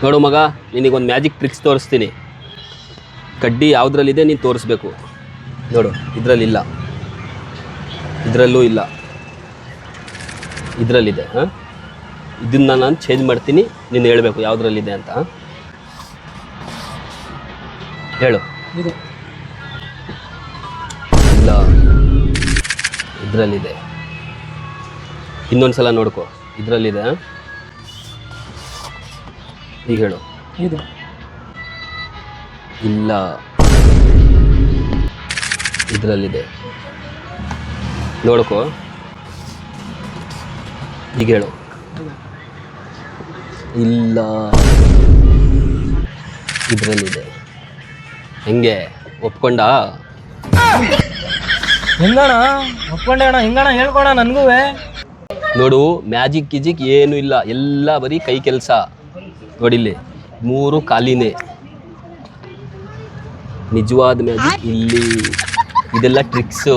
ನೋಡು ಮಗ, ನಿನಗೊಂದು ಮ್ಯಾಜಿಕ್ ಟ್ರಿಕ್ಸ್ ತೋರಿಸ್ತೀನಿ. ಕಡ್ಡಿ ಯಾವುದ್ರಲ್ಲಿದೆ ನೀನು ತೋರಿಸ್ಬೇಕು. ನೋಡು, ಇದರಲ್ಲಿಲ್ಲ, ಇದರಲ್ಲೂ ಇಲ್ಲ, ಇದರಲ್ಲಿದೆ. ಹಾಂ, ಇದನ್ನು ನಾನು ಚೇಂಜ್ ಮಾಡ್ತೀನಿ, ನೀನು ಹೇಳಬೇಕು ಯಾವುದ್ರಲ್ಲಿದೆ ಅಂತ. ಹೇಳು. ಇಲ್ಲ, ಇದರಲ್ಲಿದೆ. ಇನ್ನೊಂದು ಸಲ ನೋಡ್ಕೊ, ಇದರಲ್ಲಿದೆ. ಈಗ ಹೇಳು. ಇಲ್ಲ, ಇದರಲ್ಲಿದೆ. ನೋಡ್ಕೊ, ಈಗ ಹೇಳು. ಇಲ್ಲ, ಇದರಲ್ಲಿದೆ. ಹೆಂಗೆ, ಒಪ್ಕೊಂಡ? ಹೆಂಗಣ ಒಪ್ಕೊಂಡೆ ಅಣ್ಣ? ಹೆಂಗಣ ಹೇಳ್ಕೊಣ ನನಗೂ. ನೋಡು, ಮ್ಯಾಜಿಕ್ ಗಿಜಿಕ್ ಏನೂ ಇಲ್ಲ, ಎಲ್ಲ ಬರೀ ಕೈ ಕೆಲಸ. ನೋಡಿಲ್ಲಿ 3 ಕಾಲಿನೇ. ನಿಜವಾದ ಮ್ಯಾಜಿಕ್ ಇಲ್ಲಿ. ಇದೆಲ್ಲ ಟ್ರಿಕ್ಸು.